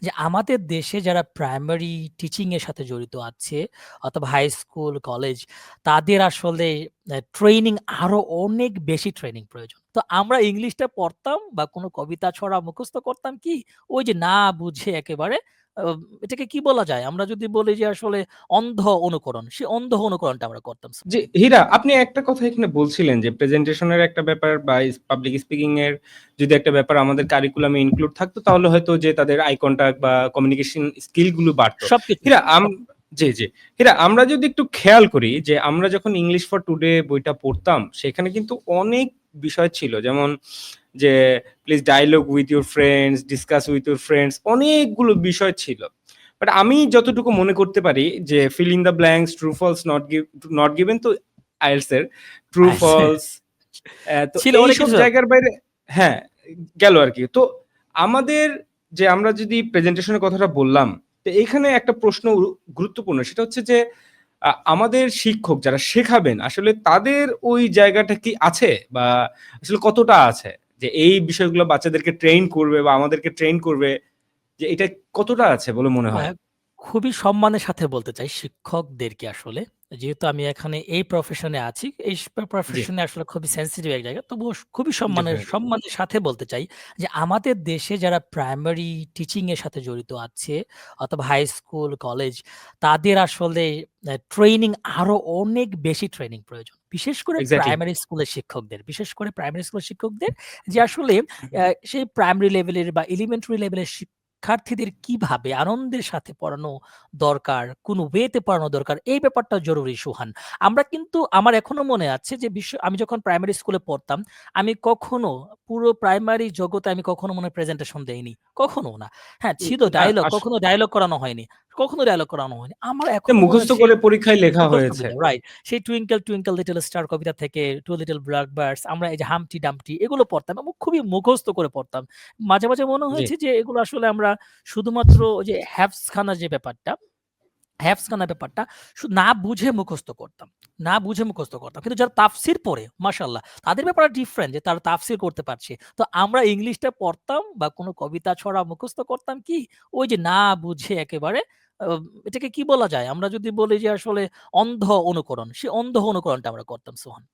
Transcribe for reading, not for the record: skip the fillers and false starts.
যে আমাদের দেশে যারা প্রাইমারি টিচিং এর সাথে জড়িত আছে অথবা হাই স্কুল, কলেজ তাদের আসলে ট্রেনিং আরো অনেক বেশি ট্রেনিং প্রয়োজন। তো আমরা ইংলিশটা পড়তাম বা কোনো কবিতা ছড়া মুখস্থ করতাম কি ওই যে না বুঝে একেবারে আ এটাকে কি বলা যায়? আমরা যদি বলি যে আসলে অন্ধ অনুকরণ, সে অন্ধ অনুকরণটা আমরা করতাম। জি, হীরা আপনি একটা কথা এখানে বলছিলেন যে প্রেজেন্টেশন এর একটা ব্যাপার বা পাবলিক স্পিকিং এর যদি একটা ব্যাপার আমাদের কারিকুলামে ইনক্লুড থাকতো তাহলে হয়তো যে তাদের আই কনট্যাক্ট বা কমিউনিকেশন স্কিল গুলো বাড়তো। সবকিছু হীরা সব জি, জি। হীরা আমরা যদি একটু খেয়াল করি যে আমরা যখন ইংলিশ ফর টুডে বইটা পড়তাম সেখানে কিন্তু অনেক বিষয় ছিল। যেমন যে please dialogue with your friends, discuss with your friends অনেকগুলো বিষয় ছিল। বাট আমি যতটুকু মনে করতে পারি যে fill in the blanks, true false not given তো আইএলটিএস এর ট্রু আছে ফলস তো ছিল অনেক এইসব কিছু। জায়গার বাইরে হ্যাঁ, গেল আরকি। তো আমাদের যে আমরা যদি প্রেজেন্টেশন এর কথাটা বললাম, তো এইখানে একটা প্রশ্ন গুরুত্বপূর্ণ সেটা হচ্ছে যে আমাদের শিক্ষক যারা শেখাবেন আসলে তাদের ওই জায়গাটা কি আছে? বা আসলে কতটা আছে? যে এই বিষয়গুলো বাচ্চাদেরকে ট্রেইন করবে বা আমাদেরকে ট্রেইন করবে যে এটা কতটা আছে বলে মনে আ হয়? খুবই সম্মানের সাথে বলতে চাই শিক্ষকদেরকে আসলে। যেহেতু আমি এখানে এই প্রফেশনে আছি, এই জি, প্রফেশনে আসলে খুবই সেনসিটিভ এক জায়গা। তবুও খুবই সম্মানের ডেফিনিটলি। সম্মানের সাথে বলতে চাই যে আমাদের দেশে যারা প্রাইমারি টিচিং এর সাথে জড়িত আছে অথবা হাই স্কুল, কলেজ তাদের আসলে ট্রেনিং আরো অনেক বেশি ট্রেনিং প্রয়োজন। বিশেষ করে এক্সাক্টলি। প্রাইমারি স্কুলের শিক্ষকদের। বিশেষ করে প্রাইমারি স্কুলের শিক্ষকদের যে আসলে সেই প্রাইমারি লেভেলের বা এলিমেন্টারি লেভেলের শিক্ষার্থীদের কিভাবে আনন্দের সাথে পড়ানো দরকার, কোন ওয়েতে পড়ানো দরকার এই ব্যাপারটা জরুরি সুহান। আমরা কিন্তু আমার এখনো মনে আছে যে আমি যখন প্রাইমারি স্কুলে পড়তাম, আমি কখনো পুরো প্রাইমারি জগতে আমি কখনো মনে হয় প্রেজেন্টেশন দেইনি। কখনো না। হ্যাঁ, উম ছিল আ ডায়ালগ, আস কখনো ডায়ালগ করানো হয়নি। কখনো ডায়ালগ করানো হয়নি। আমার এখনো মনে মুখস্থ আছে সেই করে পরীক্ষায় লেখা মুখস্থ হয়েছে। বিদ্যা রাইট। সেই 'টুইঙ্কল টুইঙ্কল লিটল স্টার' কবিতা থেকে 'টু লিটল ব্ল্যাক বার্ডস' আমরা এই যে 'হাম্পটি ডাম্পটি' এগুলো পড়তাম এবং খুবই মুখস্থ করে পড়তাম। মাঝে, মাঝে মনে জি। হয়েছে যে এগুলো আসলে আমরা শুধুমাত্র ওই যে হ্যাফজ খানা যে ব্যাপারটা, হ্যাফজ খানা ব্যাপারটা না বুঝে মুখস্থ করতাম। না বুঝে মুখস্থ করতাম। কিন্তু যারা তাফসির পড়ে মাশাআল্লাহ তাদের ব্যাপারটা ডিফারেন্ট যে তারা তাফসির করতে পারছে। তো আমরা ইংলিশটা পড়তাম বা কোনো কবিতা ছড়া মুখস্থ করতাম কি ওই যে না বুঝে একেবারে আ এটাকে কি বলা যায়? আমরা যদি বলি যে আসলে অন্ধ অনুকরণ, সে অন্ধ অনুকরণটা আমরা করতাম সোহান।